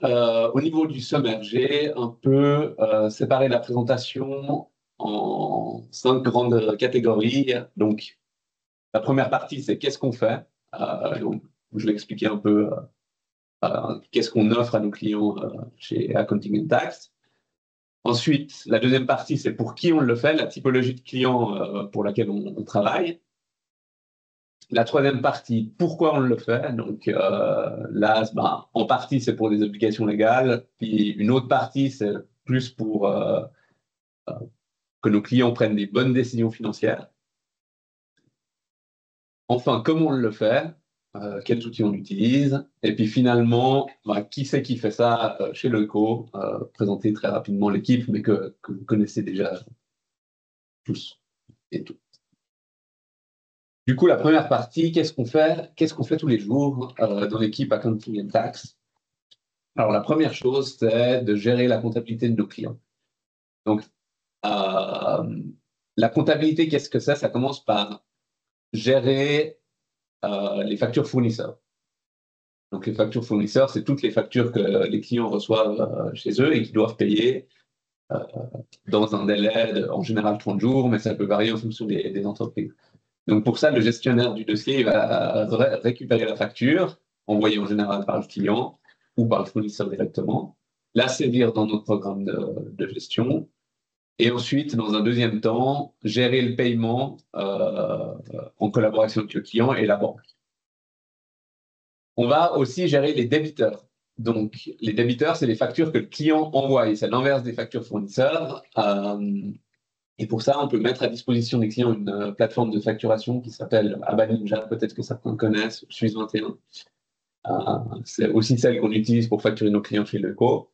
Au niveau du sommaire, j'ai un peu séparé la présentation en 5 grandes catégories. Donc, la première partie, c'est qu'est-ce qu'on fait. Donc, je vais expliquer un peu qu'est-ce qu'on offre à nos clients chez Accounting and Tax. Ensuite, la deuxième partie, c'est pour qui on le fait, la typologie de clients pour laquelle on travaille. La troisième partie, pourquoi on le fait. Donc là, en partie, c'est pour des obligations légales. Puis une autre partie, c'est plus pour que nos clients prennent des bonnes décisions financières. Enfin, comment on le fait, quels outils on utilise. Et puis finalement, qui c'est qui fait ça chez Leuco. Présenter très rapidement l'équipe, mais que vous connaissez déjà tous et tout. Du coup, la première partie, qu'est-ce qu'on fait? Qu'est-ce qu'on fait tous les jours dans l'équipe Accounting and Tax? Alors, la première chose, c'est de gérer la comptabilité de nos clients. Donc, la comptabilité, qu'est-ce que c'est? Ça commence par gérer les factures fournisseurs. Donc, les factures fournisseurs, c'est toutes les factures que les clients reçoivent chez eux et qu'ils doivent payer dans un délai en général 30 jours, mais ça peut varier en fonction des entreprises. Donc, pour ça, le gestionnaire du dossier il va récupérer la facture, envoyée en général par le client ou par le fournisseur directement, la saisir dans notre programme de gestion, et ensuite, dans un deuxième temps, gérer le paiement en collaboration avec le client et la banque. On va aussi gérer les débiteurs. Donc, les débiteurs, c'est les factures que le client envoie. C'est l'inverse des factures fournisseurs. Et pour ça, on peut mettre à disposition des clients une plateforme de facturation qui s'appelle Aba Ninja, peut-être que certains connaissent, ou Suisse 21. C'est aussi celle qu'on utilise pour facturer nos clients chez Leuco.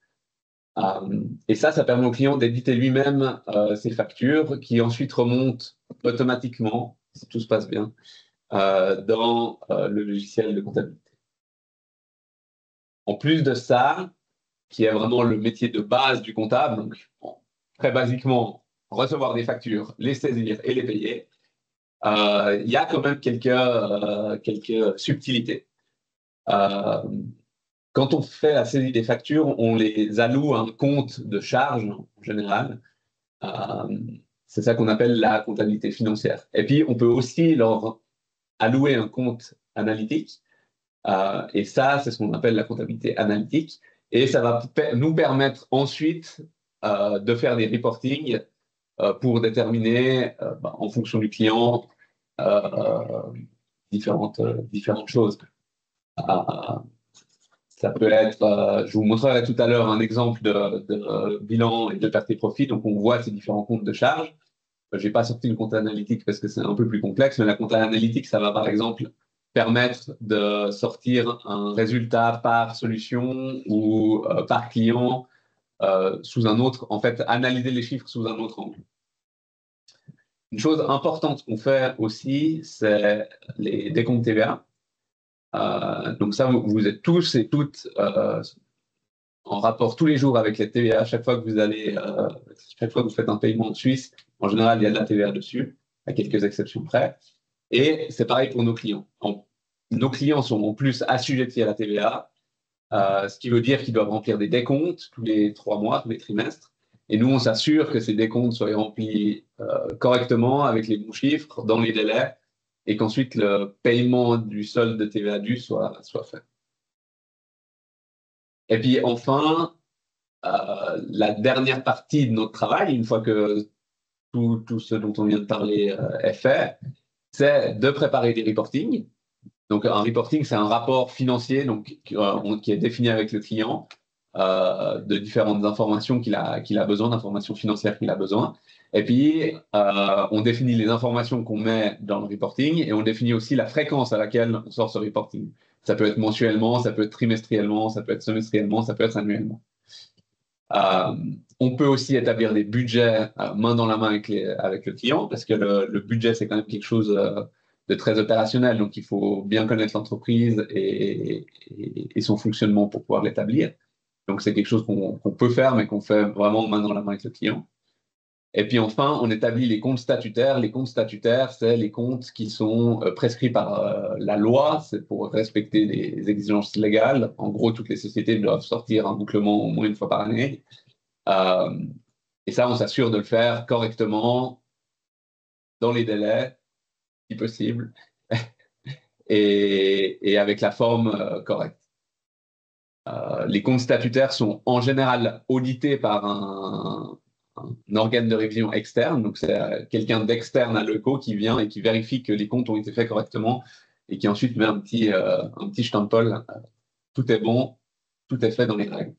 Et ça permet au client d'éditer lui-même ses factures qui ensuite remontent automatiquement, si tout se passe bien, dans le logiciel de comptabilité. En plus de ça, qui est vraiment le métier de base du comptable, donc très basiquement, recevoir des factures, les saisir et les payer, il y a quand même quelques subtilités. Quand on fait la saisie des factures, on les alloue à un compte de charge en général. C'est ça qu'on appelle la comptabilité financière. Et puis, on peut aussi leur allouer un compte analytique. Et ça, c'est ce qu'on appelle la comptabilité analytique. Et ça va nous permettre ensuite de faire des reportings pour déterminer, en fonction du client, différentes choses. Ça peut être, je vous montrerai tout à l'heure un exemple de bilan et de perte et profit. Donc, on voit ces différents comptes de charge. Je n'ai pas sorti le compte analytique parce que c'est un peu plus complexe, mais la compte analytique, ça va par exemple permettre de sortir un résultat par solution ou par client sous un autre, en fait, analyser les chiffres sous un autre angle. Une chose importante qu'on fait aussi, c'est les décomptes TVA. Donc ça, vous êtes tous et toutes en rapport tous les jours avec les TVA. Chaque fois que chaque fois que vous faites un paiement en Suisse, en général, il y a de la TVA dessus, à quelques exceptions près. Et c'est pareil pour nos clients. Nos clients sont en plus assujettis à la TVA, ce qui veut dire qu'ils doivent remplir des décomptes tous les 3 mois, tous les trimestres. Et nous, on s'assure que ces décomptes soient remplis correctement, avec les bons chiffres, dans les délais, et qu'ensuite le paiement du solde de TVA dû soit fait. Et puis enfin, la dernière partie de notre travail, une fois que tout ce dont on vient de parler est fait, c'est de préparer des reportings. Donc, un reporting, c'est un rapport financier donc, qui est défini avec le client de différentes informations qu'il a besoin, d'informations financières qu'il a besoin. Et puis, on définit les informations qu'on met dans le reporting et on définit aussi la fréquence à laquelle on sort ce reporting. Ça peut être mensuellement, ça peut être trimestriellement, ça peut être semestriellement, ça peut être annuellement. On peut aussi établir des budgets main dans la main avec le client, parce que le budget, c'est quand même quelque chose de très opérationnel, donc il faut bien connaître l'entreprise et son fonctionnement pour pouvoir l'établir. Donc c'est quelque chose qu'on peut faire, mais qu'on fait vraiment main dans la main avec le client. Et puis enfin, on établit les comptes statutaires. Les comptes statutaires, c'est les comptes qui sont prescrits par la loi, c'est pour respecter les exigences légales. En gros, toutes les sociétés doivent sortir un bouclement au moins une fois par année. Et ça, on s'assure de le faire correctement, dans les délais, si possible, et avec la forme correcte. Les comptes statutaires sont en général audités par un organe de révision externe, donc c'est quelqu'un d'externe à l'ECO qui vient et qui vérifie que les comptes ont été faits correctement et qui ensuite met un petit stamppole. Tout est bon, tout est fait dans les règles.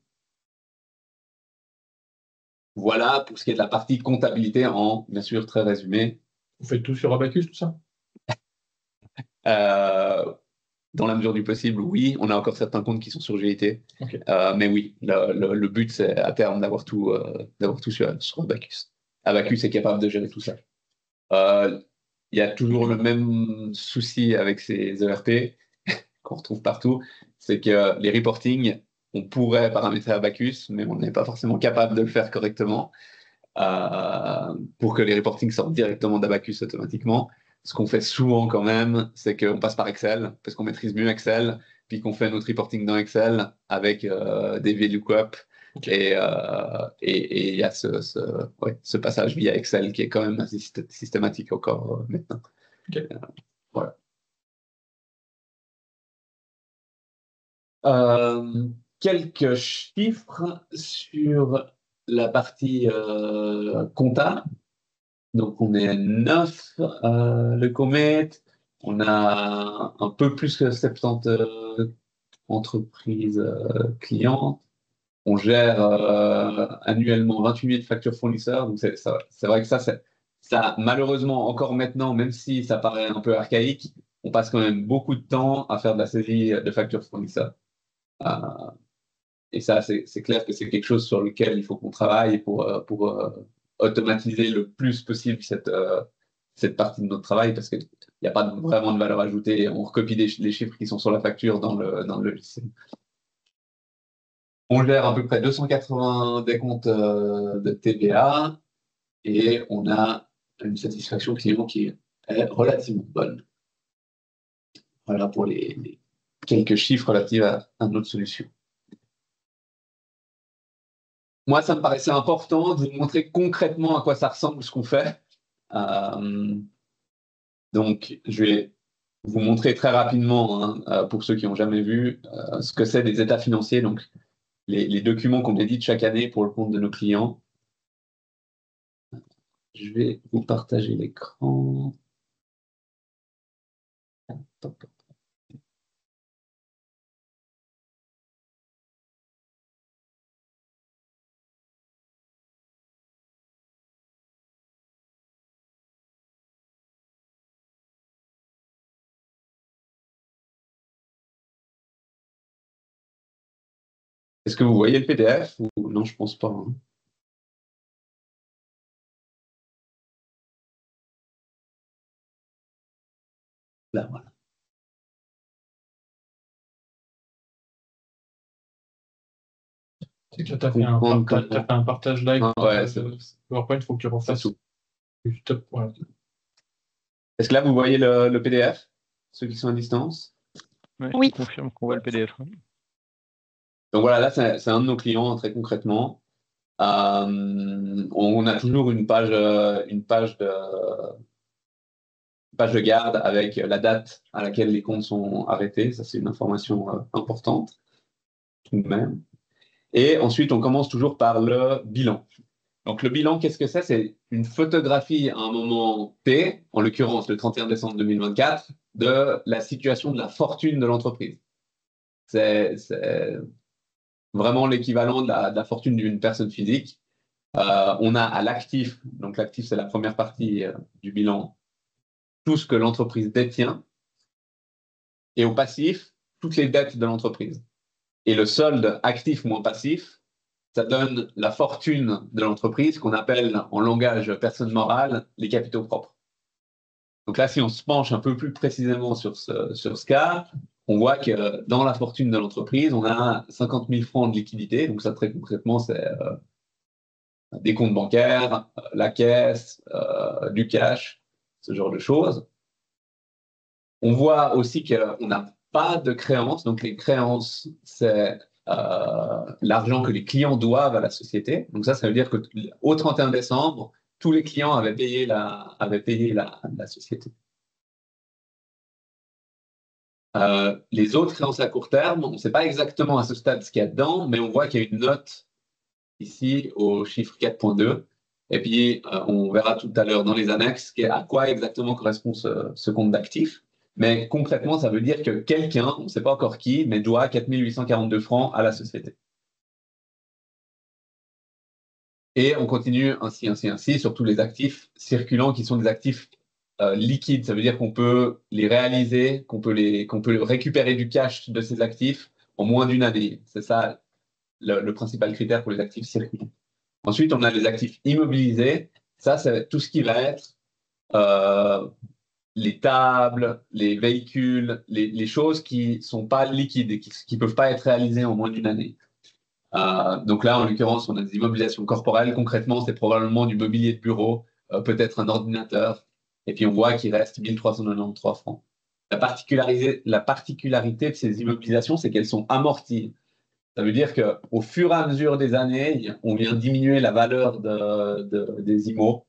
Voilà pour ce qui est de la partie comptabilité en, bien sûr, très résumé. Vous faites tout sur Abacus, tout ça? Dans la mesure du possible, oui. On a encore certains comptes qui sont sur GIT. Okay. Mais oui, le but, c'est à terme d'avoir tout sur Abacus. Abacus est capable de gérer tout ça. Il y a toujours le même souci avec ces ERP qu'on retrouve partout, c'est que les reporting, on pourrait paramétrer Abacus, mais on n'est pas forcément capable de le faire correctement pour que les reportings sortent directement d'Abacus automatiquement. Ce qu'on fait souvent quand même, c'est qu'on passe par Excel, parce qu'on maîtrise mieux Excel, puis qu'on fait notre reporting dans Excel avec des VLOOKUP. Okay. Et il y a ce passage via Excel qui est quand même assez systématique encore maintenant. Okay. Voilà. Quelques chiffres sur la partie compta. Donc, on est 9, le Comet. On a un peu plus que 70 entreprises clientes. On gère annuellement 28 000 factures fournisseurs. Donc, c'est vrai que ça, malheureusement, encore maintenant, même si ça paraît un peu archaïque, on passe quand même beaucoup de temps à faire de la saisie de factures fournisseurs. Et ça, c'est clair que c'est quelque chose sur lequel il faut qu'on travaille pour automatiser le plus possible cette partie de notre travail, parce qu'il n'y a pas vraiment de valeur ajoutée. On recopie les chiffres qui sont sur la facture dans le logiciel. On gère à peu près 280 décomptes de TVA et on a une satisfaction client qui est relativement bonne. Voilà pour les quelques chiffres relatifs à notre solution. Moi, ça me paraissait important de vous montrer concrètement à quoi ça ressemble ce qu'on fait. Donc, je vais vous montrer très rapidement, pour ceux qui n'ont jamais vu, ce que c'est des états financiers, donc les documents qu'on édite chaque année pour le compte de nos clients. Je vais vous partager l'écran. Est-ce que vous voyez le PDF ou non, je pense pas. Hein. Là, voilà. C'est que là, tu as fait un partage live. Ouais, PowerPoint, il faut que tu refasses. Stop. Voilà. Est-ce que là, vous voyez le PDF, ceux qui sont à distance? Oui. Je confirme qu'on voit le PDF. Donc voilà, là, c'est un de nos clients, très concrètement. On a toujours une page de garde avec la date à laquelle les comptes sont arrêtés. Ça, c'est une information importante, tout de même. Et ensuite, on commence toujours par le bilan. Donc, le bilan, qu'est-ce que c'est? C'est une photographie à un moment T, en l'occurrence le 31 décembre 2024, de la situation de la fortune de l'entreprise. C'est vraiment l'équivalent de la fortune d'une personne physique. On a à l'actif, donc l'actif, c'est la première partie du bilan, tout ce que l'entreprise détient, et au passif, toutes les dettes de l'entreprise. Et le solde actif moins passif, ça donne la fortune de l'entreprise qu'on appelle en langage personne morale les capitaux propres. Donc là, si on se penche un peu plus précisément sur ce cas, on voit que dans la fortune de l'entreprise, on a 50 000 francs de liquidité. Donc ça, très concrètement, c'est des comptes bancaires, la caisse, du cash, ce genre de choses. On voit aussi qu'on n'a pas de créances. Donc, les créances, c'est l'argent que les clients doivent à la société. Donc, ça veut dire qu'au 31 décembre, tous les clients avaient payé la société. Les autres créances à court terme, on ne sait pas exactement à ce stade ce qu'il y a dedans, mais on voit qu'il y a une note ici au chiffre 4.2. Et puis, on verra tout à l'heure dans les annexes à quoi exactement correspond ce compte d'actifs. Mais concrètement, ça veut dire que quelqu'un, on ne sait pas encore qui, mais doit 4 842 francs à la société. Et on continue ainsi sur tous les actifs circulants qui sont des actifs liquides. Ça veut dire qu'on peut les réaliser, qu'on peut récupérer du cash de ces actifs en moins d'une année. C'est ça le principal critère pour les actifs circulants. Ensuite, on a les actifs immobilisés. Ça, c'est tout ce qui va être les tables, les véhicules, les choses qui ne sont pas liquides et qui ne peuvent pas être réalisées en moins d'une année. Donc là, en l'occurrence, on a des immobilisations corporelles. Concrètement, c'est probablement du mobilier de bureau, peut-être un ordinateur. Et puis, on voit qu'il reste 1393 francs. La particularité de ces immobilisations, c'est qu'elles sont amorties. Ça veut dire qu'au fur et à mesure des années, on vient diminuer la valeur des immos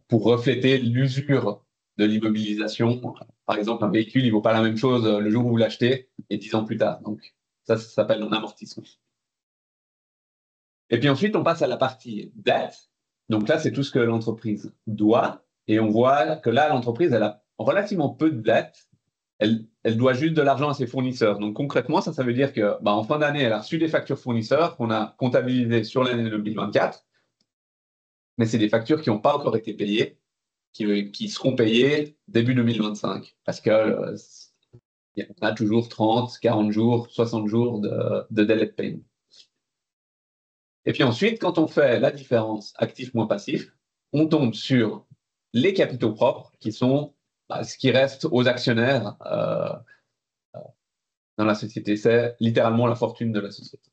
pour refléter l'usure de l'immobilisation. Par exemple, un véhicule, il ne vaut pas la même chose le jour où vous l'achetez et 10 ans plus tard. Donc, ça s'appelle un amortissement. Et puis ensuite, on passe à la partie dette. Donc là, c'est tout ce que l'entreprise doit. Et on voit que là, l'entreprise, elle a relativement peu de dettes. Elle doit juste de l'argent à ses fournisseurs. Donc concrètement, ça veut dire que en fin d'année, elle a reçu des factures fournisseurs qu'on a comptabilisées sur l'année 2024. Mais c'est des factures qui n'ont pas encore été payées, qui seront payées début 2025. Parce que on a toujours 30, 40 jours, 60 jours de délai de paiement. Et puis ensuite, quand on fait la différence actif moins passif, on tombe sur les capitaux propres qui sont ce qui reste aux actionnaires dans la société. C'est littéralement la fortune de la société.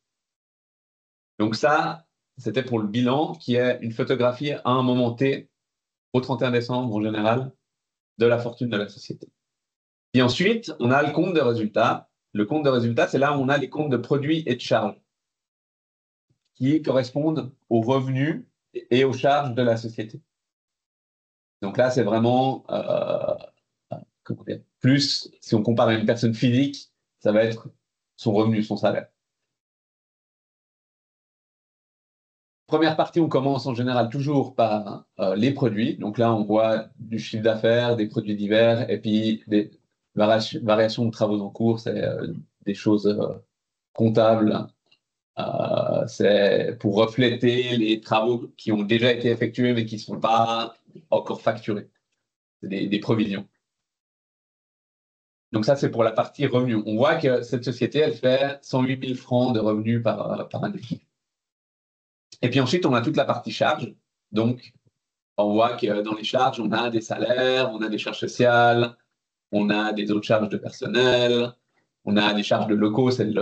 Donc ça, c'était pour le bilan qui est une photographie à un moment T, au 31 décembre en général, de la fortune de la société. Et ensuite, on a le compte de résultat. Le compte de résultat, c'est là où on a les comptes de produits et de charges qui correspondent aux revenus et aux charges de la société. Donc là, c'est vraiment plus, si on compare à une personne physique, ça va être son revenu, son salaire. Première partie, on commence en général toujours par les produits. Donc là, on voit du chiffre d'affaires, des produits divers, et puis des variations de travaux en cours, c'est des choses comptables. C'est pour refléter les travaux qui ont déjà été effectués, mais qui ne sont pas encore facturés. C'est des provisions. Donc ça, c'est pour la partie revenus. On voit que cette société, elle fait 108 000 francs de revenus par année. Et puis ensuite, on a toute la partie charges. Donc, on voit que dans les charges, on a des salaires, on a des charges sociales, on a des autres charges de personnel, on a des charges de locaux, c'est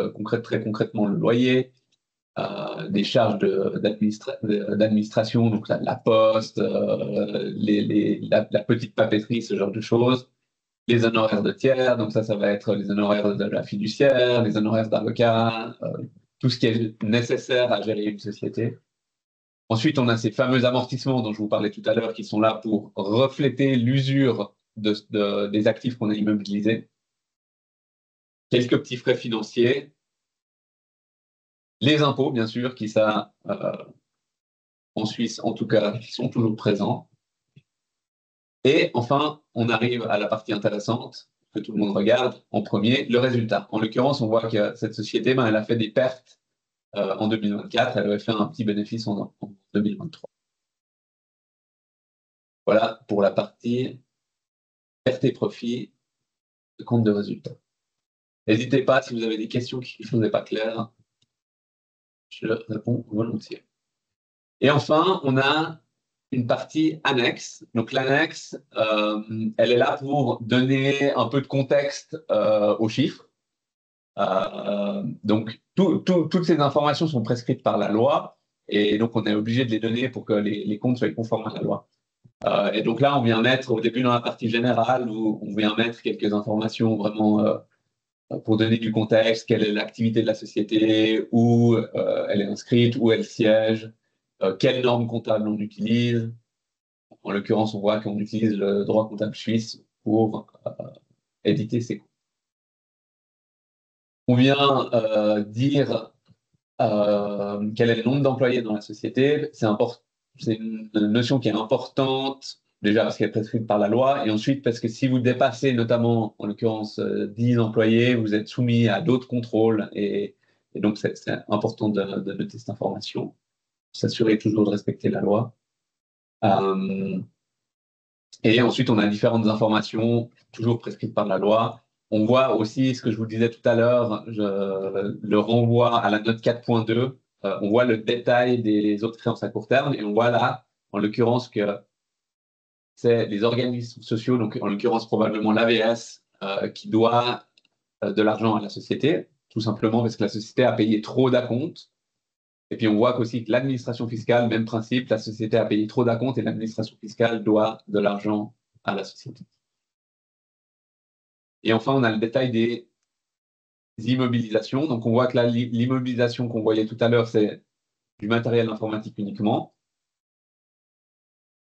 très concrètement le loyer, des charges d'administration, donc la poste, la petite papeterie, ce genre de choses. Les honoraires de tiers, donc ça va être les honoraires de la fiduciaire, les honoraires d'avocat, tout ce qui est nécessaire à gérer une société. Ensuite, on a ces fameux amortissements dont je vous parlais tout à l'heure qui sont là pour refléter l'usure des actifs qu'on a immobilisés. Quelques petits frais financiers. Les impôts, bien sûr, en Suisse, en tout cas, qui sont toujours présents. Et enfin, on arrive à la partie intéressante que tout le monde regarde en premier, le résultat. En l'occurrence, on voit que cette société, elle a fait des pertes en 2024, elle avait fait un petit bénéfice en 2023. Voilà pour la partie pertes et profits, compte de résultat. N'hésitez pas, si vous avez des questions qui ne sont pas claires, je réponds volontiers. Et enfin, on a une partie annexe. Donc l'annexe, elle est là pour donner un peu de contexte aux chiffres. Donc toutes ces informations sont prescrites par la loi. Et donc, on est obligé de les donner pour que les comptes soient conformes à la loi. Et donc là, on vient mettre, au début dans la partie générale, où on vient mettre quelques informations vraiment pour donner du contexte, quelle est l'activité de la société, où elle est inscrite, où elle siège, quelles normes comptables on utilise. En l'occurrence, on voit qu'on utilise le droit comptable suisse pour éditer ces comptes. On vient dire quel est le nombre d'employés dans la société. C'est une notion qui est importante, déjà parce qu'elle est prescrite par la loi, et ensuite parce que si vous dépassez notamment, en l'occurrence, 10 employés, vous êtes soumis à d'autres contrôles, et donc c'est important de noter cette information, s'assurer toujours de respecter la loi. Et ensuite, on a différentes informations, toujours prescrites par la loi. On voit aussi ce que je vous disais tout à l'heure, je le renvoie à la note 4.2. On voit le détail des autres créances à court terme et on voit là, en l'occurrence, que c'est les organismes sociaux, donc en l'occurrence probablement l'AVS, qui doit de l'argent à la société, tout simplement parce que la société a payé trop d'acomptes. Et puis on voit qu'aussi que l'administration fiscale, même principe, la société a payé trop d'acomptes et l'administration fiscale doit de l'argent à la société. Et enfin, on a le détail des immobilisations. Donc on voit que l'immobilisation qu'on voyait tout à l'heure, c'est du matériel informatique uniquement.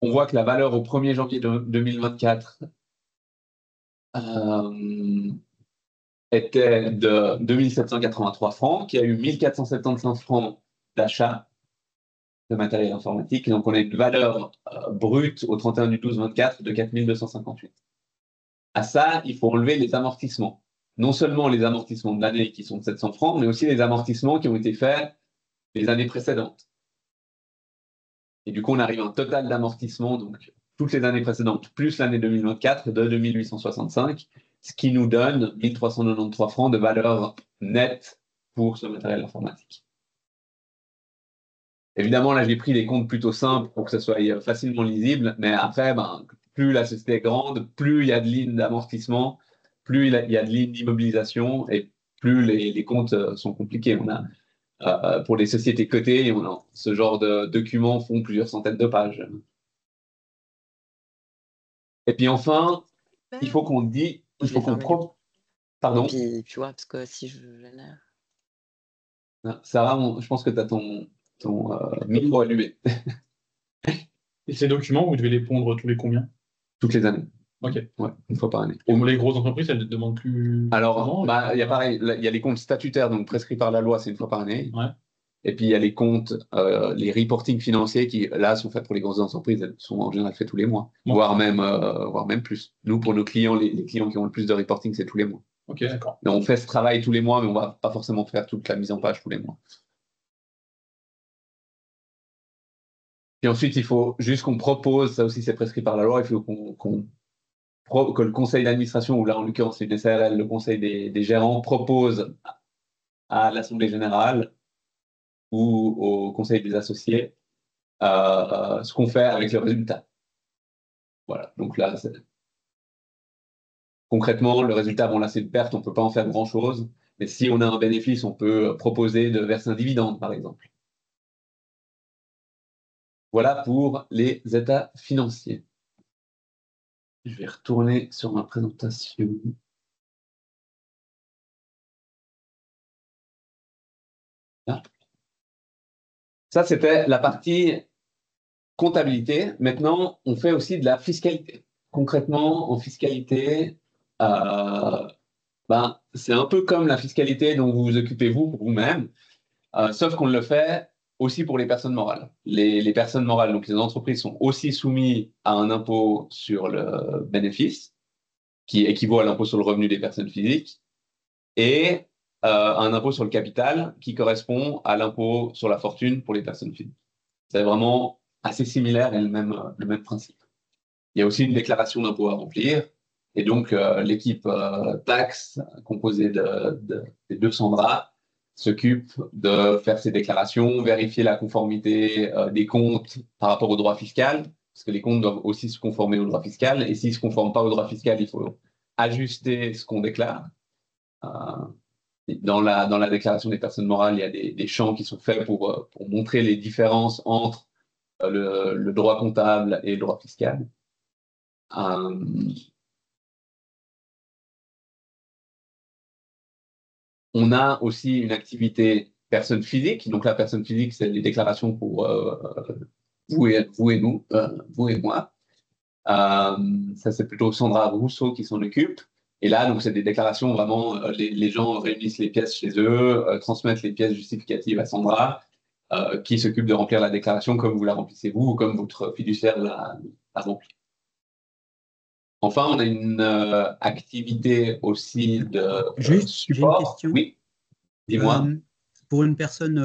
On voit que la valeur au 1er janvier 2024 était de 2783 francs, qu'il y a eu 1475 francs d'achat de matériel informatique. Donc, on a une valeur brute au 31 du 12-24 de 4258. À ça, il faut enlever les amortissements. Non seulement les amortissements de l'année qui sont de 700 francs, mais aussi les amortissements qui ont été faits les années précédentes. Et du coup, on arrive à un total d'amortissement, donc toutes les années précédentes, plus l'année 2024 de 2865, ce qui nous donne 1393 francs de valeur nette pour ce matériel informatique. Évidemment, là, j'ai pris des comptes plutôt simples pour que ce soit facilement lisible, mais après, plus la société est grande, plus il y a de lignes d'amortissement, plus il y a de lignes d'immobilisation, et plus les comptes sont compliqués. On a, pour les sociétés cotées, ce genre de documents font plusieurs centaines de pages. Et puis enfin, il faut qu'on dise, il faut qu'on Pardon. Puis tu vois, parce que si je génère. Sarah, je pense que tu as ton micro allumé. Et ces documents, vous devez les pondre tous les combien? Toutes les années. Ok. Ouais, une fois par année. Et les grosses entreprises, elles ne demandent plus. Alors, il y a pareil, il y a les comptes statutaires, donc prescrits par la loi, c'est une fois par année. Ouais. Et puis il y a les comptes, les reporting financiers qui, là, sont faits pour les grosses entreprises, elles sont en général faits tous les mois, voire même plus. Nous, pour nos clients, les clients qui ont le plus de reporting, c'est tous les mois. Ok, d'accord. Mais on fait ce travail tous les mois, mais on ne va pas forcément faire toute la mise en page tous les mois. Et ensuite, il faut juste qu'on propose, ça aussi c'est prescrit par la loi, il faut que le conseil d'administration, ou là en l'occurrence c'est une SARL, le conseil des gérants, propose à l'Assemblée générale ou au conseil des associés ce qu'on fait avec le résultat. Voilà, donc là, concrètement, le résultat, bon là c'est une perte, on ne peut pas en faire grand-chose, mais si on a un bénéfice, on peut proposer de verser un dividende, par exemple. Voilà pour les états financiers. Je vais retourner sur ma présentation. Là. Ça, c'était la partie comptabilité. Maintenant, on fait aussi de la fiscalité. Concrètement, en fiscalité, c'est un peu comme la fiscalité dont vous vous occupez vous pour vous-même, sauf qu'on le fait aussi pour les personnes morales. Les personnes morales, donc les entreprises, sont aussi soumises à un impôt sur le bénéfice, qui équivaut à l'impôt sur le revenu des personnes physiques, et un impôt sur le capital, qui correspond à l'impôt sur la fortune pour les personnes physiques. C'est vraiment assez similaire et le même principe. Il y a aussi une déclaration d'impôt à remplir, et donc l'équipe taxe, composée des 200 bras, s'occupe de faire ces déclarations, vérifier la conformité des comptes par rapport au droit fiscal, parce que les comptes doivent aussi se conformer au droit fiscal, et s'ils ne se conforment pas au droit fiscal, il faut ajuster ce qu'on déclare. dans la déclaration des personnes morales, il y a des champs qui sont faits pour montrer les différences entre le droit comptable et le droit fiscal. On a aussi une activité personne physique. Donc la personne physique, c'est les déclarations pour vous et nous, vous et moi. Ça, c'est plutôt Sandra Rousseau qui s'en occupe. Et là, donc, c'est des déclarations vraiment, les gens réunissent les pièces chez eux, transmettent les pièces justificatives à Sandra, qui s'occupe de remplir la déclaration comme vous la remplissez vous ou comme votre fiduciaire la remplit. Enfin, on a une activité aussi de Juste, support. j'ai une question. Oui, dis-moi. Pour une personne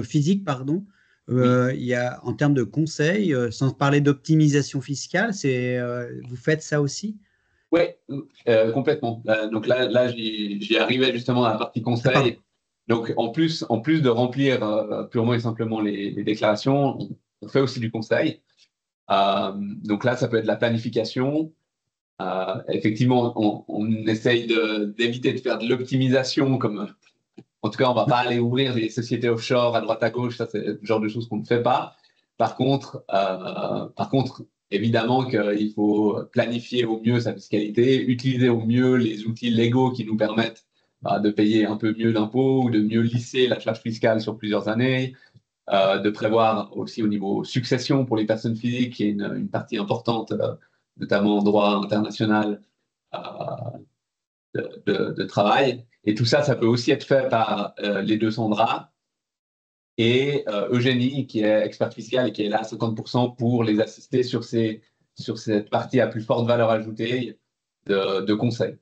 physique, pardon, Oui. il y a, en termes de conseils, sans parler d'optimisation fiscale, vous faites ça aussi? Oui, complètement. Donc là j'y arrivais justement à la partie Ah, pardon. conseil. Donc en plus de remplir purement et simplement les déclarations, on fait aussi du conseil. Donc là, ça peut être la planification. Effectivement, on essaye d'éviter de faire de l'optimisation, comme en tout cas, on ne va pas aller ouvrir des sociétés offshore à droite à gauche. Ça, c'est le genre de choses qu'on ne fait pas. Par contre, évidemment qu'il faut planifier au mieux sa fiscalité, utiliser au mieux les outils légaux qui nous permettent de payer un peu mieux d'impôts ou de mieux lisser la charge fiscale sur plusieurs années, de prévoir aussi au niveau succession pour les personnes physiques, qui est une partie importante, notamment en droit international euh, de travail. Et tout ça, ça peut aussi être fait par les deux Sandra et Eugénie, qui est experte fiscale et qui est là à 50% pour les assister sur cette partie à plus forte valeur ajoutée de conseil.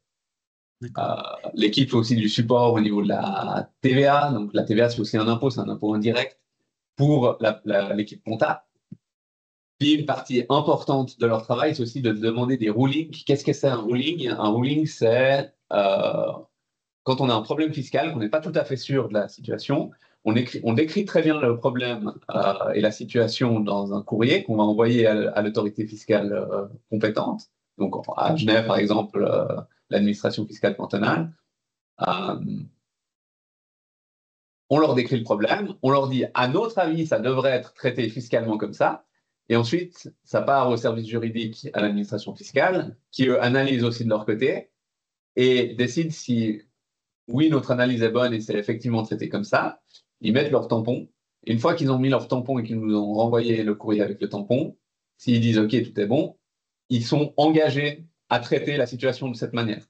L'équipe fait aussi du support au niveau de la TVA. Donc la TVA, c'est aussi un impôt, c'est un impôt indirect pour l'équipe comptable. Puis une partie importante de leur travail, c'est aussi de demander des rulings. Qu'est-ce que c'est un ruling? Un ruling, c'est quand on a un problème fiscal, qu'on n'est pas tout à fait sûr de la situation, on décrit très bien le problème et la situation dans un courrier qu'on va envoyer à l'autorité fiscale compétente. Donc à Genève, par exemple, l'administration fiscale cantonale. On leur décrit le problème, on leur dit, à notre avis, ça devrait être traité fiscalement comme ça. Et ensuite, ça part au service juridique à l'administration fiscale, qui eux analysent aussi de leur côté et décident si oui, notre analyse est bonne et c'est effectivement traité comme ça. Ils mettent leur tampon. Et une fois qu'ils ont mis leur tampon et qu'ils nous ont renvoyé le courrier avec le tampon, s'ils disent OK, tout est bon, ils sont engagés à traiter la situation de cette manière.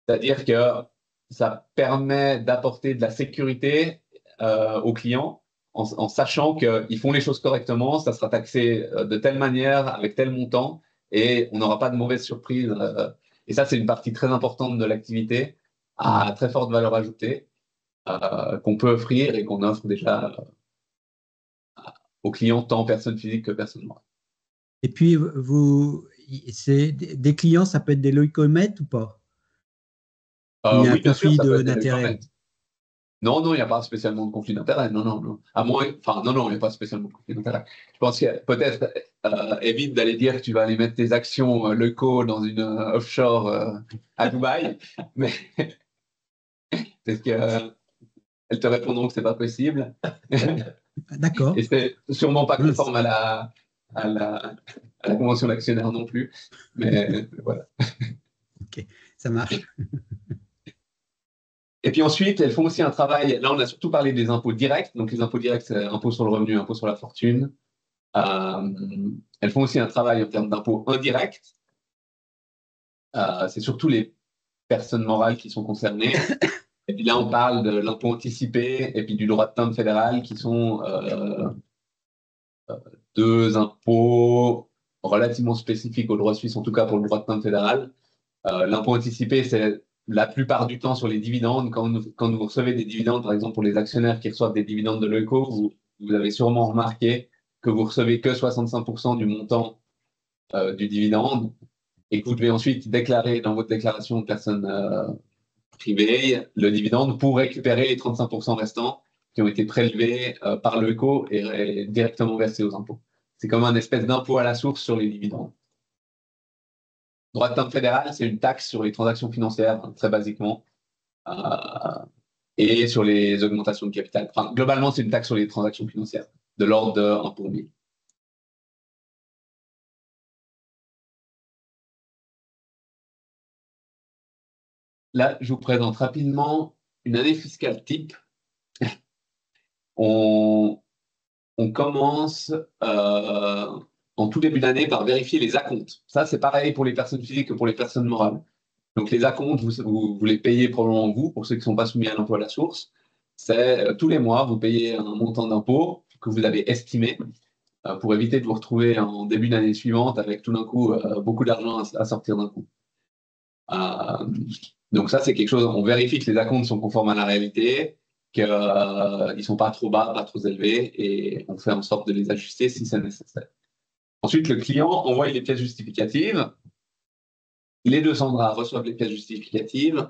C'est-à-dire que ça permet d'apporter de la sécurité aux clients en sachant qu'ils font les choses correctement, ça sera taxé de telle manière, avec tel montant, et on n'aura pas de mauvaise surprise. Et ça, c'est une partie très importante de l'activité à très forte valeur ajoutée qu'on peut offrir et qu'on offre déjà aux clients, tant personnes physiques que personnes morales. Et puis, c'est des clients, ça peut être des leucométes ou pas? Il y a un Oui, bien sûr, conflit ça peut être des d'intérêt. leucométes. Non, il n'y a pas spécialement de conflit d'intérêt. Non. À moins, enfin, non, il n'y a pas spécialement de conflit d'intérêt. Je pense que peut-être évite d'aller dire que tu vas aller mettre tes actions leuco dans une offshore à Dubaï, mais parce que elles te répondront que c'est pas possible. D'accord. Et c'est sûrement pas conforme à la convention d'actionnaire non plus. Mais voilà. Ok, ça marche. Et puis ensuite, elles font aussi un travail. Là, on a surtout parlé des impôts directs. Donc, les impôts directs, c'est impôt sur le revenu, impôt sur la fortune. Elles font aussi un travail en termes d'impôts indirects. C'est surtout les personnes morales qui sont concernées. Et puis là, on parle de l'impôt anticipé et puis du droit de timbre fédéral qui sont deux impôts relativement spécifiques au droit suisse, en tout cas pour le droit de timbre fédéral. L'impôt anticipé, c'est la plupart du temps sur les dividendes. Quand vous recevez des dividendes, par exemple pour les actionnaires qui reçoivent des dividendes de l'ECO, vous avez sûrement remarqué que vous recevez que 65% du montant du dividende et que vous devez ensuite déclarer dans votre déclaration de personne privée le dividende pour récupérer les 35% restants qui ont été prélevés par l'ECO et directement versés aux impôts. C'est comme un espèce d'impôt à la source sur les dividendes. Droit de timbre fédéral, c'est une taxe sur les transactions financières, très basiquement. et sur les augmentations de capital. Enfin, globalement, c'est une taxe sur les transactions financières, de l'ordre de 1 pour 1000. Là, je vous présente rapidement une année fiscale type. On commence en tout début d'année par vérifier les acomptes. Ça, c'est pareil pour les personnes physiques que pour les personnes morales. Donc, les acomptes, vous les payez probablement vous, pour ceux qui ne sont pas soumis à l'impôt à la source. C'est tous les mois, vous payez un montant d'impôt que vous avez estimé pour éviter de vous retrouver en début d'année suivante avec tout d'un coup beaucoup d'argent à sortir d'un coup. Donc ça, c'est quelque chose, on vérifie que les acomptes sont conformes à la réalité, qu'ils ne sont pas trop bas, pas trop élevés, et on fait en sorte de les ajuster si c'est nécessaire. Ensuite, le client envoie les pièces justificatives, les 200 draps reçoivent les pièces justificatives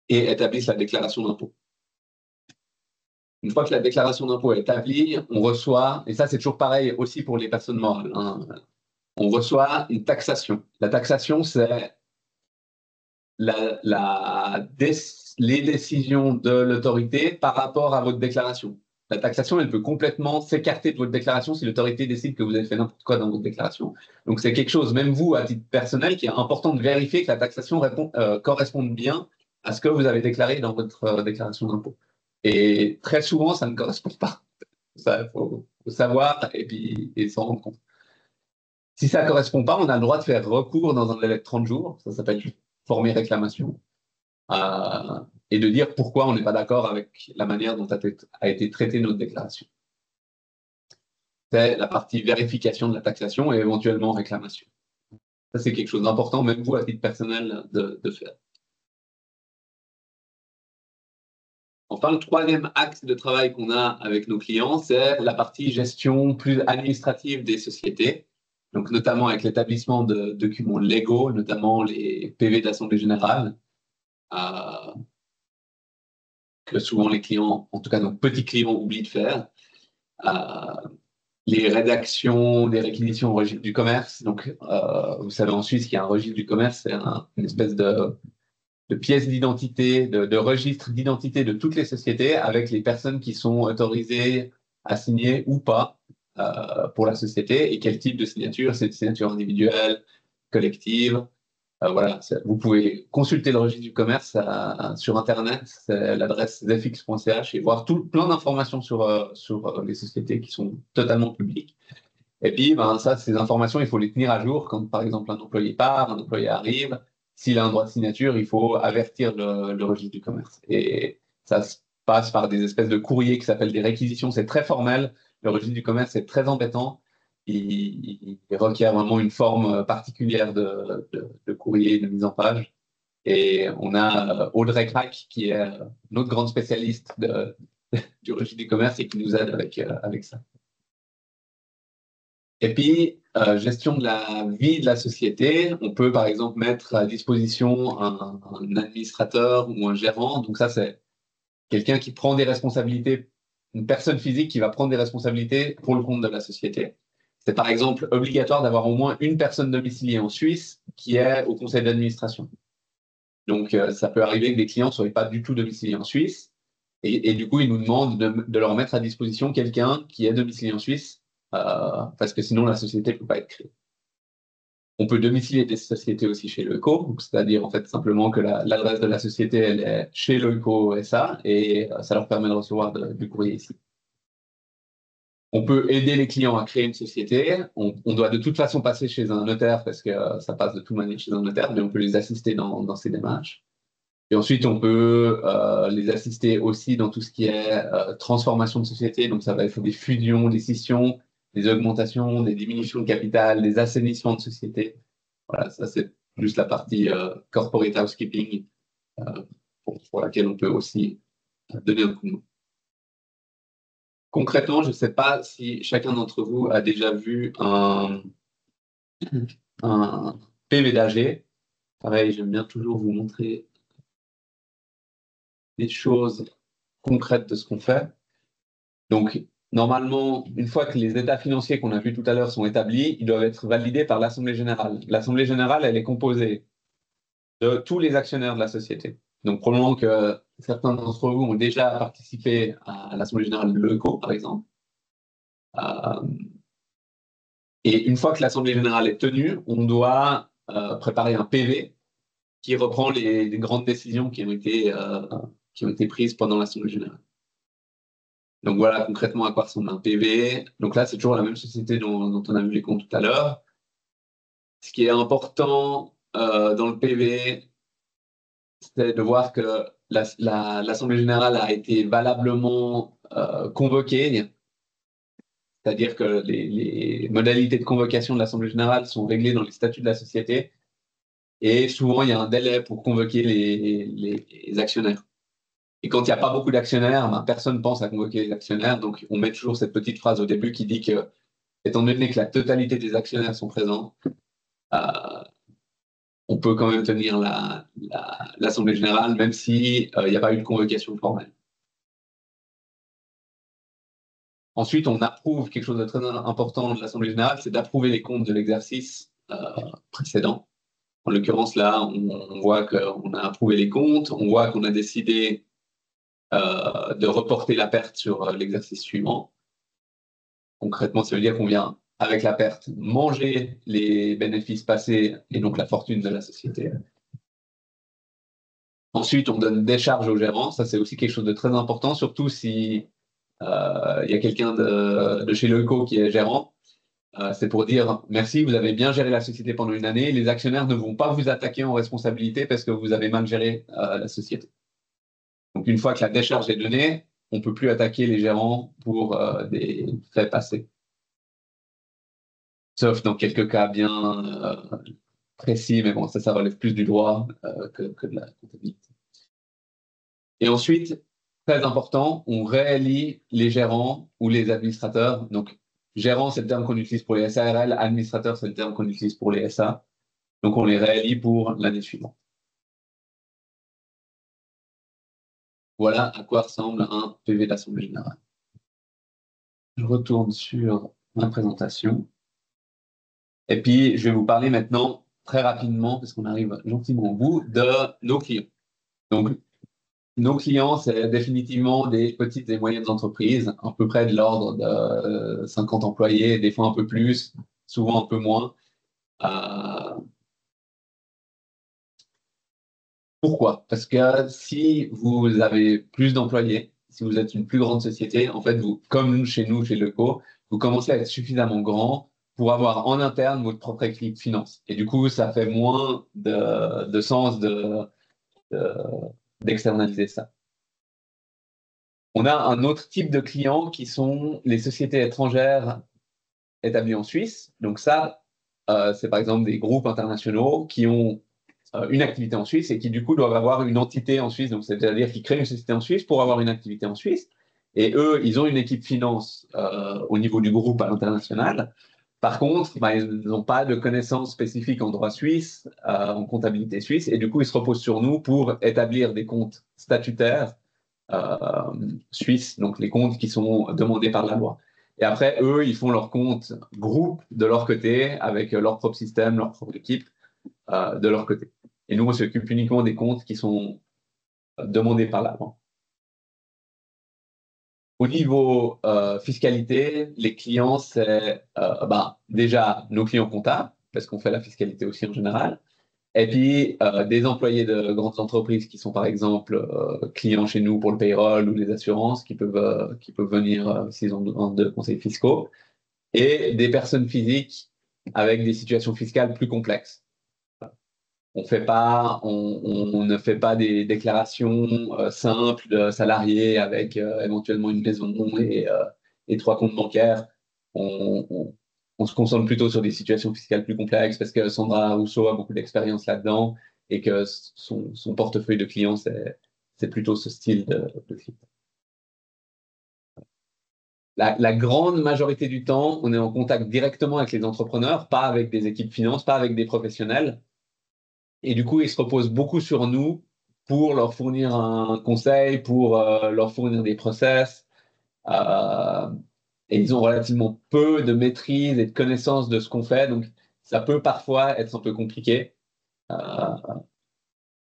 et établissent la déclaration d'impôt. Une fois que la déclaration d'impôt est établie, on reçoit, et ça c'est toujours pareil aussi pour les personnes morales, on reçoit une taxation. La taxation, c'est les décisions de l'autorité par rapport à votre déclaration. La taxation, elle peut complètement s'écarter de votre déclaration si l'autorité décide que vous avez fait n'importe quoi dans votre déclaration. Donc, c'est quelque chose, même vous, à titre personnel, qui est important de vérifier que la taxation corresponde bien à ce que vous avez déclaré dans votre déclaration d'impôt. Et très souvent, ça ne correspond pas. Il faut savoir et puis s'en rendre compte. Si ça ne correspond pas, on a le droit de faire recours dans un délai de 30 jours. Ça s'appelle former réclamation. Et de dire pourquoi on n'est pas d'accord avec la manière dont a été traitée notre déclaration. C'est la partie vérification de la taxation et éventuellement réclamation. Ça, c'est quelque chose d'important, même vous, à titre personnel, de faire. Enfin, le troisième axe de travail qu'on a avec nos clients, c'est la partie gestion plus administrative des sociétés, donc notamment avec l'établissement de documents légaux, notamment les PV de l'Assemblée générale, que souvent les clients, en tout cas nos petits clients, oublient de faire. Les rédactions des réquisitions au registre du commerce. Donc, vous savez, en Suisse, il y a un registre du commerce, c'est une espèce de pièce d'identité, de registre d'identité de toutes les sociétés avec les personnes qui sont autorisées à signer ou pas pour la société et quel type de signature, c'est une signature individuelle, collective. Voilà, vous pouvez consulter le registre du commerce sur Internet, c'est l'adresse zfx.ch et voir plein d'informations sur les sociétés qui sont totalement publiques. Et puis, ces informations, il faut les tenir à jour quand, par exemple, un employé part, un employé arrive. S'il a un droit de signature, il faut avertir le registre du commerce. Et ça se passe par des espèces de courriers qui s'appellent des réquisitions. C'est très formel. Le registre du commerce est très embêtant. Il requiert vraiment une forme particulière de courrier, de mise en page. Et on a Audrey Crac, qui est notre grande spécialiste du registre du commerce et qui nous aide avec ça. Et puis, gestion de la vie de la société. On peut, par exemple, mettre à disposition un administrateur ou un gérant. Donc ça, c'est quelqu'un qui prend des responsabilités, une personne physique qui va prendre des responsabilités pour le compte de la société. C'est par exemple obligatoire d'avoir au moins une personne domiciliée en Suisse qui est au conseil d'administration. Donc, ça peut arriver que des clients ne soient pas du tout domiciliés en Suisse. Et du coup, ils nous demandent de leur mettre à disposition quelqu'un qui est domicilié en Suisse parce que sinon, la société ne peut pas être créée. On peut domicilier des sociétés aussi chez l'ECO, c'est-à-dire en fait simplement que l'adresse de la société elle est chez l'ECO SA et ça leur permet de recevoir du courrier ici. On peut aider les clients à créer une société. On doit de toute façon passer chez un notaire parce que ça passe de toute manière chez un notaire, mais on peut les assister dans ces démarches. Et ensuite, on peut les assister aussi dans tout ce qui est transformation de société. Donc, ça va être des fusions, des scissions, des augmentations, des diminutions de capital, des assainissements de société. Voilà, ça, c'est juste la partie corporate housekeeping pour laquelle on peut aussi donner un coup de main. Concrètement, je ne sais pas si chacun d'entre vous a déjà vu un PV d'AG. Pareil, j'aime bien toujours vous montrer des choses concrètes de ce qu'on fait. Donc, normalement, une fois que les états financiers qu'on a vus tout à l'heure sont établis, ils doivent être validés par l'Assemblée générale. L'Assemblée générale, elle est composée de tous les actionnaires de la société. Donc, probablement que certains d'entre vous ont déjà participé à l'Assemblée générale de l'ECO, par exemple. Et une fois que l'Assemblée générale est tenue, on doit préparer un PV qui reprend les grandes décisions qui ont été prises pendant l'Assemblée générale. Donc voilà concrètement à quoi ressemble un PV. Donc là, c'est toujours la même société dont on a vu les comptes tout à l'heure. Ce qui est important dans le PV, c'est de voir que l'Assemblée générale a été valablement convoquée, c'est-à-dire que les modalités de convocation de l'Assemblée générale sont réglées dans les statuts de la société, et souvent il y a un délai pour convoquer les actionnaires. Et quand il n'y a pas beaucoup d'actionnaires, ben, personne pense à convoquer les actionnaires, donc on met toujours cette petite phrase au début qui dit que, étant donné que la totalité des actionnaires sont présents, on peut quand même tenir l'Assemblée générale, même s'il n'y a pas eu de convocation formelle. Ensuite, on approuve quelque chose de très important de l'Assemblée générale, c'est d'approuver les comptes de l'exercice précédent. En l'occurrence, là, on voit qu'on a approuvé les comptes, on voit qu'on a décidé de reporter la perte sur l'exercice suivant. Concrètement, ça veut dire qu'on vient, avec la perte, manger les bénéfices passés et donc la fortune de la société. Ensuite, on donne des charges au gérant. Ça, c'est aussi quelque chose de très important, surtout si il y a quelqu'un de chez l'ECO qui est gérant. C'est pour dire merci, vous avez bien géré la société pendant une année. Les actionnaires ne vont pas vous attaquer en responsabilité parce que vous avez mal géré la société. Donc, une fois que la décharge est donnée, on ne peut plus attaquer les gérants pour des faits passés. Sauf dans quelques cas bien précis, mais bon, ça relève plus du droit que de la comptabilité. Et ensuite, très important, on réélit les gérants ou les administrateurs. Donc, gérant, c'est le terme qu'on utilise pour les SARL, administrateur, c'est le terme qu'on utilise pour les SA. Donc, on les réélit pour l'année suivante. Voilà à quoi ressemble un PV d'Assemblée générale. Je retourne sur ma présentation. Et puis, je vais vous parler maintenant, très rapidement, parce qu'on arrive gentiment au bout, de nos clients. Donc, nos clients, c'est définitivement des petites et moyennes entreprises, à peu près de l'ordre de 50 employés, des fois un peu plus, souvent un peu moins. Pourquoi? Parce que si vous avez plus d'employés, si vous êtes une plus grande société, en fait, vous, comme chez nous, chez Leco, vous commencez à être suffisamment grand pour avoir en interne votre propre équipe finance. Et du coup, ça fait moins de sens d'externaliser ça. On a un autre type de clients qui sont les sociétés étrangères établies en Suisse. Donc ça, c'est par exemple des groupes internationaux qui ont une activité en Suisse et qui du coup doivent avoir une entité en Suisse. Donc c'est-à-dire qu'ils créent une société en Suisse pour avoir une activité en Suisse. Et eux, ils ont une équipe finance au niveau du groupe à l'international. Par contre, ils n'ont pas de connaissances spécifiques en droit suisse, en comptabilité suisse, et du coup, ils se reposent sur nous pour établir des comptes statutaires suisses, donc les comptes qui sont demandés par la loi. Et après, eux, ils font leur compte groupe de leur côté, avec leur propre système, leur propre équipe de leur côté. Et nous, on s'occupe uniquement des comptes qui sont demandés par la loi. Au niveau fiscalité, les clients, c'est déjà nos clients comptables, parce qu'on fait la fiscalité aussi en général, et puis des employés de grandes entreprises qui sont par exemple clients chez nous pour le payroll ou les assurances, qui peuvent venir s'ils ont de conseils fiscaux, et des personnes physiques avec des situations fiscales plus complexes. On ne fait pas des déclarations simples de salariés avec éventuellement une maison et 3 comptes bancaires. On se concentre plutôt sur des situations fiscales plus complexes parce que Sandra Rousseau a beaucoup d'expérience là-dedans et que son portefeuille de clients, c'est plutôt ce style de client. La grande majorité du temps, on est en contact directement avec les entrepreneurs, pas avec des équipes finance, pas avec des professionnels. Et du coup, ils se reposent beaucoup sur nous pour leur fournir un conseil, pour leur fournir des process. Et ils ont relativement peu de maîtrise et de connaissance de ce qu'on fait. Donc, ça peut parfois être un peu compliqué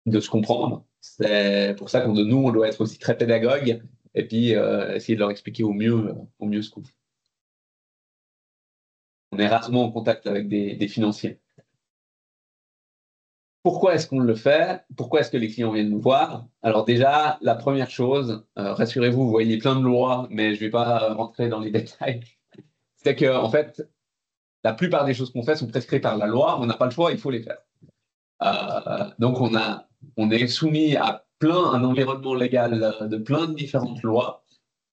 de se comprendre. C'est pour ça nous, on doit être aussi très pédagogue et puis essayer de leur expliquer au mieux ce qu'on fait. On est rarement en contact avec des financiers. Pourquoi est-ce qu'on le fait? Pourquoi est-ce que les clients viennent nous voir? Alors déjà, la première chose, rassurez-vous, vous voyez plein de lois, mais je ne vais pas rentrer dans les détails, c'est que en fait, la plupart des choses qu'on fait sont prescrites par la loi, on n'a pas le choix, il faut les faire. Donc on est soumis à un environnement légal de plein de différentes lois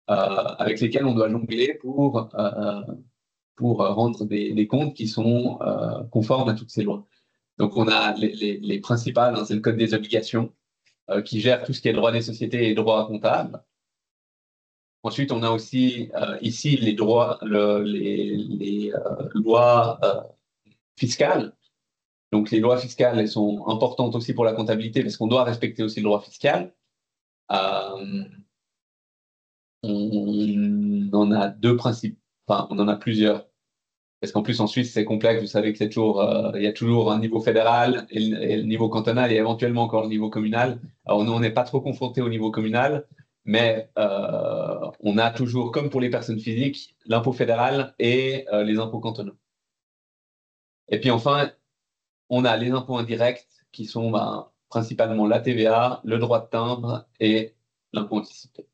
avec lesquelles on doit jongler pour rendre des comptes qui sont conformes à toutes ces lois. Donc, on a les principales, hein, c'est le Code des obligations qui gère tout ce qui est droit des sociétés et droit comptable. Ensuite, on a aussi ici les lois fiscales. Donc, les lois fiscales, elles sont importantes aussi pour la comptabilité parce qu'on doit respecter aussi le droit fiscal. On en a deux principes, enfin, on en a plusieurs. Parce qu'en plus, en Suisse, c'est complexe. Vous savez que il y a toujours un niveau fédéral et le niveau cantonal et éventuellement encore le niveau communal. Alors, nous, on n'est pas trop confrontés au niveau communal, mais on a toujours, comme pour les personnes physiques, l'impôt fédéral et les impôts cantonaux. Et puis enfin, on a les impôts indirects qui sont principalement la TVA, le droit de timbre et l'impôt anticipé.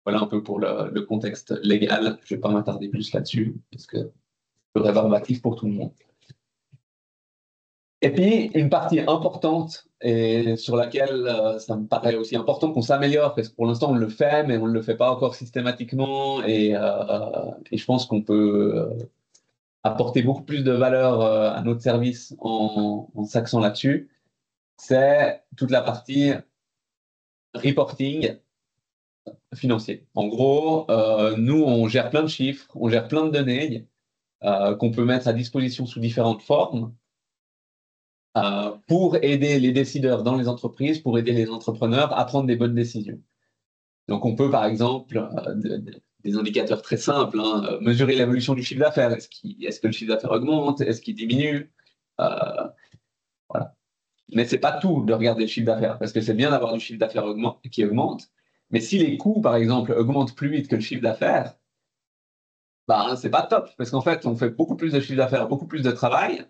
Voilà un peu pour le contexte légal. Je ne vais pas m'attarder plus là-dessus parce que rébarbatif pour tout le monde. Et puis, une partie importante et sur laquelle ça me paraît aussi important qu'on s'améliore, parce que pour l'instant, on le fait, mais on ne le fait pas encore systématiquement, et je pense qu'on peut apporter beaucoup plus de valeur à notre service en s'axant là-dessus, c'est toute la partie reporting financier. En gros, nous, on gère plein de chiffres, on gère plein de données, qu'on peut mettre à disposition sous différentes formes pour aider les décideurs dans les entreprises, pour aider les entrepreneurs à prendre des bonnes décisions. Donc, on peut, par exemple, des indicateurs très simples, hein, mesurer l'évolution du chiffre d'affaires. Est-ce que le chiffre d'affaires augmente? Est-ce qu'il diminue? Voilà. Mais ce n'est pas tout de regarder le chiffre d'affaires, parce que c'est bien d'avoir du chiffre d'affaires qui augmente. Mais si les coûts, par exemple, augmentent plus vite que le chiffre d'affaires, c'est pas top, parce qu'en fait, on fait beaucoup plus de chiffre d'affaires, beaucoup plus de travail,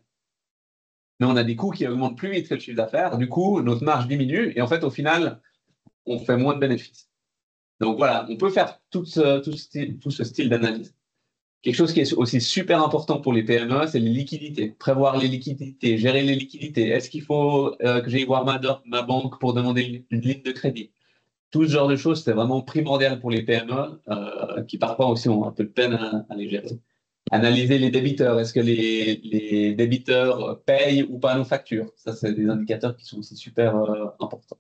mais on a des coûts qui augmentent plus vite que le chiffre d'affaires. Du coup, notre marge diminue, et en fait, au final, on fait moins de bénéfices. Donc voilà, on peut faire tout ce style d'analyse. Quelque chose qui est aussi super important pour les PME, c'est les liquidités. Prévoir les liquidités, gérer les liquidités. Est-ce qu'il faut que j'aille voir ma banque pour demander une ligne de crédit? Tout ce genre de choses, c'est vraiment primordial pour les PME qui parfois aussi ont un peu de peine à les gérer. Analyser les débiteurs. Est-ce que les débiteurs payent ou pas nos factures? Ça, c'est des indicateurs qui sont aussi super importants.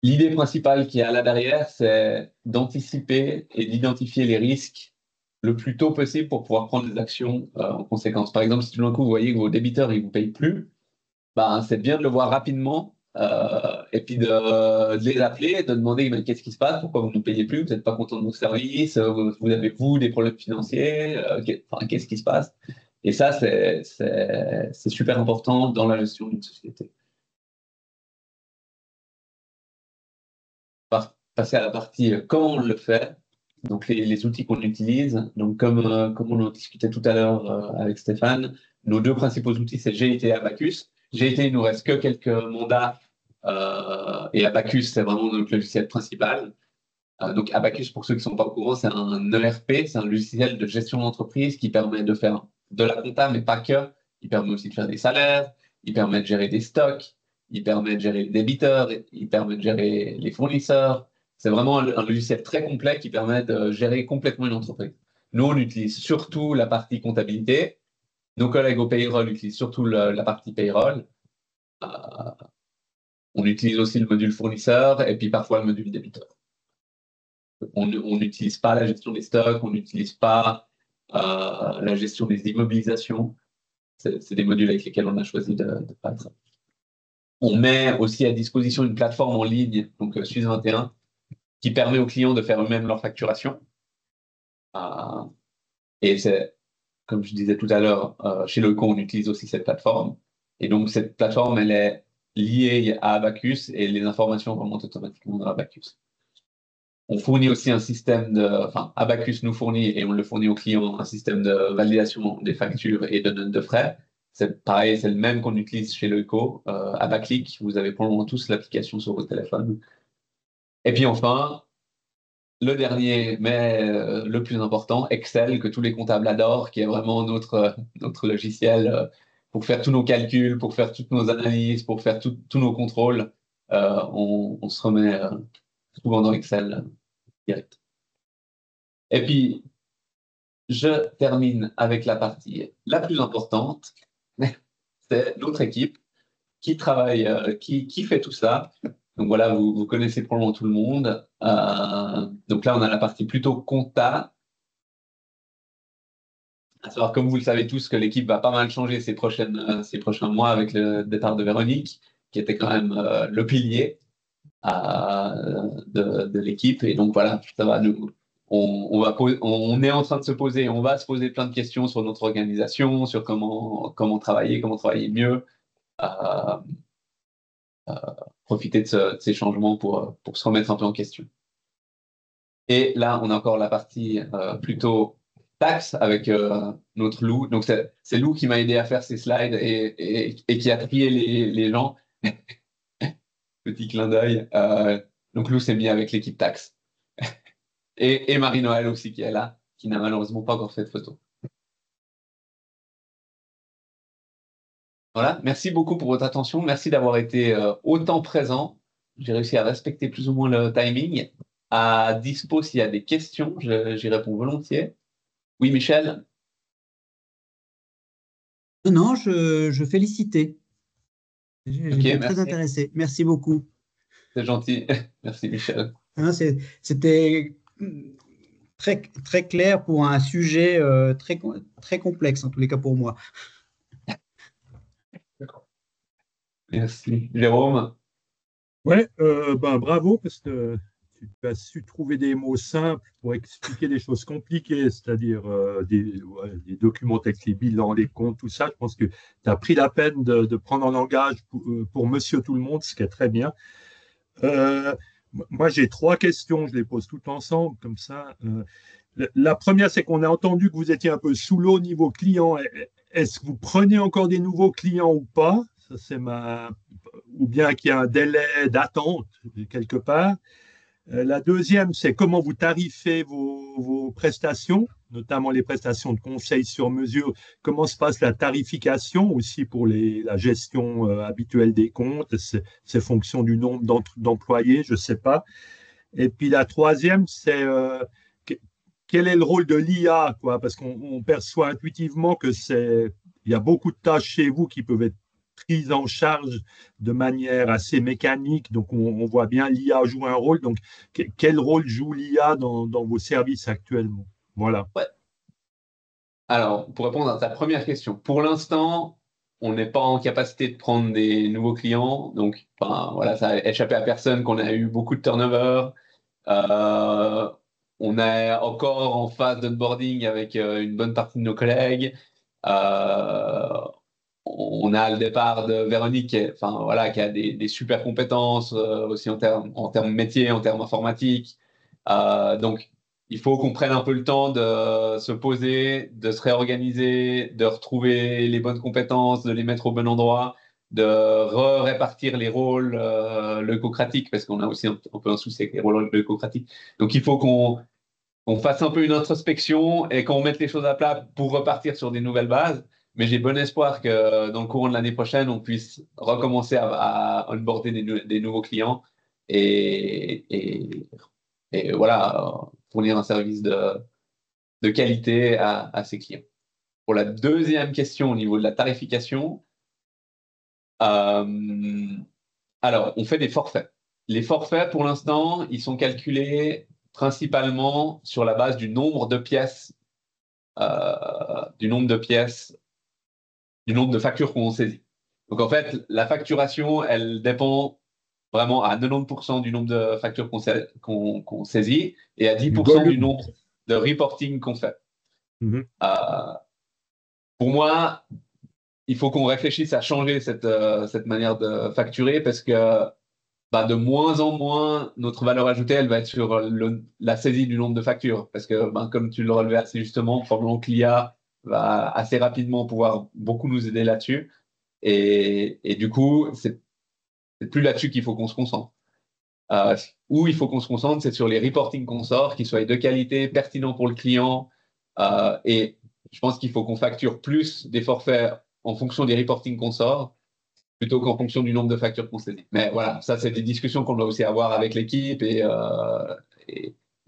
L'idée principale qu'il y a là derrière, c'est d'anticiper et d'identifier les risques le plus tôt possible pour pouvoir prendre des actions en conséquence. Par exemple, si tout d'un coup, vous voyez que vos débiteurs ne vous payent plus, c'est bien de le voir rapidement et puis de les appeler, de demander qu'est-ce qui se passe, pourquoi vous ne nous payez plus, vous n'êtes pas content de nos services, vous avez, des problèmes financiers, qu'est-ce qui se passe? Et ça, c'est super important dans la gestion d'une société. Passer à la partie comment on le fait, donc les outils qu'on utilise. Donc comme on en discutait tout à l'heure avec Stéphane, nos deux principaux outils, c'est GIT et Abacus. GIT, il nous reste que quelques mandats et Abacus, c'est vraiment notre logiciel principal. Donc Abacus, pour ceux qui ne sont pas au courant, c'est un ERP, c'est un logiciel de gestion d'entreprise qui permet de faire de la compta, mais pas que. Il permet aussi de faire des salaires, il permet de gérer des stocks, il permet de gérer les débiteurs, il permet de gérer les fournisseurs. C'est vraiment un logiciel très complet qui permet de gérer complètement une entreprise. Nous, on utilise surtout la partie comptabilité. Nos collègues au payroll utilisent surtout la partie payroll. On utilise aussi le module fournisseur et puis parfois le module débiteur. On n'utilise pas la gestion des stocks, on n'utilise pas la gestion des immobilisations. C'est des modules avec lesquels on a choisi de pas être. On met aussi à disposition une plateforme en ligne, donc Suisse 21, qui permet aux clients de faire eux-mêmes leur facturation. Et c'est, comme je disais tout à l'heure, chez Loico, on utilise aussi cette plateforme. Et donc, cette plateforme, elle est liée à Abacus et les informations remontent automatiquement dans Abacus. On fournit aussi un système enfin, Abacus nous fournit et on le fournit aux clients un système de validation des factures et de notes de frais. C'est pareil, c'est le même qu'on utilise chez Leuco, Abaclick. Vous avez pour le moment tous l'application sur vos téléphones. Et puis enfin, le dernier, mais le plus important, Excel, que tous les comptables adorent, qui est vraiment notre logiciel pour faire tous nos calculs, pour faire toutes nos analyses, pour faire tous nos contrôles. On se remet souvent dans Excel direct. Et puis, je termine avec la partie la plus importante. C'est notre équipe qui travaille, qui fait tout ça. Donc voilà, vous connaissez probablement tout le monde. Donc là, on a la partie plutôt compta. À savoir, comme vous le savez tous, que l'équipe va pas mal changer ces prochains mois avec le départ de Véronique, qui était quand même le pilier de l'équipe. Et donc voilà, ça va nous. On est en train de se poser, on va se poser plein de questions sur notre organisation, sur comment travailler mieux, profiter de ces changements pour se remettre un peu en question. Et là, on a encore la partie plutôt taxe avec notre Lou. Donc, c'est Lou qui m'a aidé à faire ces slides et qui a trié les gens. Petit clin d'œil. Donc, Lou s'est mis avec l'équipe taxe. Et Marie-Noël aussi qui est là, qui n'a malheureusement pas encore fait de photo. Voilà, merci beaucoup pour votre attention. Merci d'avoir été autant présent. J'ai réussi à respecter plus ou moins le timing. À dispo s'il y a des questions, j'y réponds volontiers. Oui, Michel? Non, je félicitais. J'étais Ok, très merci. intéressé. Merci beaucoup. C'est gentil. Merci, Michel. C'était très, très clair pour un sujet très, très complexe, en tous les cas pour moi. Merci. Jérôme? Ouais, bravo, parce que tu as su trouver des mots simples pour expliquer des choses compliquées, c'est-à-dire des documents avec les bilans, les comptes, tout ça. Je pense que tu as pris la peine de prendre un langage pour Monsieur Tout le Monde, ce qui est très bien. Moi, j'ai trois questions, je les pose toutes ensemble, comme ça. La première, c'est qu'on a entendu que vous étiez un peu sous l'eau niveau client. Est-ce que vous prenez encore des nouveaux clients ou pas? Ça, c'est ou bien qu'il y a un délai d'attente quelque part. La deuxième, c'est comment vous tarifez vos prestations, notamment les prestations de conseil sur mesure. Comment se passe la tarification aussi pour la gestion habituelle des comptes? C'est fonction du nombre d'employés, je ne sais pas. Et puis la troisième, c'est quel est le rôle de l'IA, quoi? Parce qu'on perçoit intuitivement il y a beaucoup de tâches chez vous qui peuvent être prises en charge de manière assez mécanique. Donc, on voit bien l'IA joue un rôle. Donc, quel rôle joue l'IA dans vos services actuellement? Voilà. Ouais. Alors, pour répondre à ta première question, pour l'instant, on n'est pas en capacité de prendre des nouveaux clients. Donc, enfin, voilà, ça a échappé à personne qu'on a eu beaucoup de turnover. On est encore en phase d'onboarding avec une bonne partie de nos collègues. On a le départ de Véronique enfin, voilà, qui a des super compétences aussi en termes métiers, en termes informatiques. Donc, il faut qu'on prenne un peu le temps de se poser, de se réorganiser, de retrouver les bonnes compétences, de les mettre au bon endroit, de répartir les rôles leucocratiques, parce qu'on a aussi un peu un souci avec les rôles leucocratiques. Donc, il faut qu'on fasse un peu une introspection et qu'on mette les choses à plat pour repartir sur des nouvelles bases. Mais j'ai bon espoir que dans le courant de l'année prochaine, on puisse recommencer à onboarder des nouveaux clients et voilà, fournir un service de qualité à ces clients. Pour la deuxième question au niveau de la tarification, alors, on fait des forfaits. Les forfaits, pour l'instant, ils sont calculés principalement sur la base du nombre de pièces, du nombre de factures qu'on saisit. Donc, en fait, la facturation, elle dépend vraiment à 90% du nombre de factures qu'on saisit et à 10% du nombre de reporting qu'on fait. Pour moi, il faut qu'on réfléchisse à changer cette manière de facturer parce que de moins en moins, notre valeur ajoutée, elle va être sur la saisie du nombre de factures. Parce que, comme tu le relevais assez justement, probablement que l'IA va assez rapidement pouvoir beaucoup nous aider là-dessus. Et du coup, c'est plus là-dessus qu'il faut qu'on se concentre. Où il faut qu'on se concentre, c'est sur les reporting qu'on sort, qu'ils soient de qualité, pertinents pour le client. Et je pense qu'il faut qu'on facture plus des forfaits en fonction des reporting qu'on sort, plutôt qu'en fonction du nombre de factures qu'on saisit. Mais voilà, ça, c'est des discussions qu'on doit aussi avoir avec l'équipe et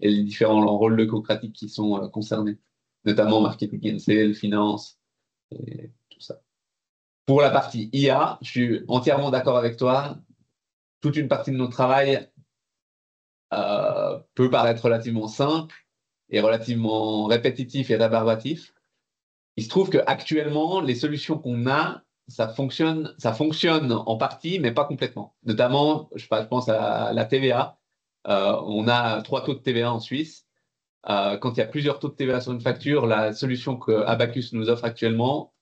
les différents rôles leucocratiques qui sont concernés, notamment marketing and sales, finance et tout ça. Pour la partie IA, je suis entièrement d'accord avec toi. Toute une partie de notre travail peut paraître relativement simple et relativement répétitif et rébarbatif. Il se trouve qu'actuellement, les solutions qu'on a, ça fonctionne en partie, mais pas complètement. Notamment, je pense à la TVA. On a 3 taux de TVA en Suisse. Quand il y a plusieurs taux de TVA sur une facture, la solution que Abacus nous offre actuellement,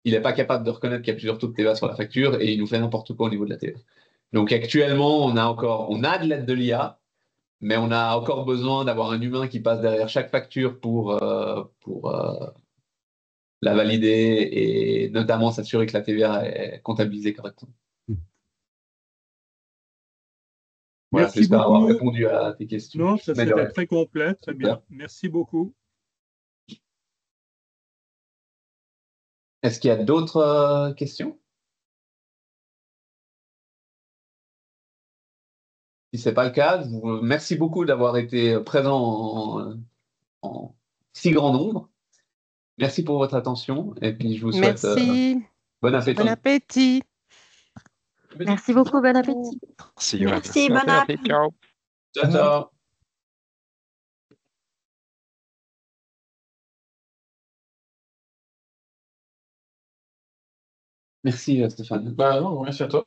il n'est pas capable de reconnaître qu'il y a plusieurs taux de TVA sur la facture et il nous fait n'importe quoi au niveau de la TVA. Donc actuellement, on a de l'aide de l'IA, mais on a encore besoin d'avoir un humain qui passe derrière chaque facture pour la valider et notamment s'assurer que la TVA est comptabilisée correctement. Voilà, Merci j'espère avoir beaucoup. répondu à tes questions. Non, ça c'était très complet, très bien. Merci beaucoup. Est-ce qu'il y a d'autres questions? Si ce n'est pas le cas, merci beaucoup d'avoir été présent en si grand nombre. Merci pour votre attention et puis je vous souhaite bon appétit. Bon appétit. Merci beaucoup, bon appétit. Merci, bon appétit. Ciao. Ciao, ciao. Merci Stéphane. Non, merci à toi.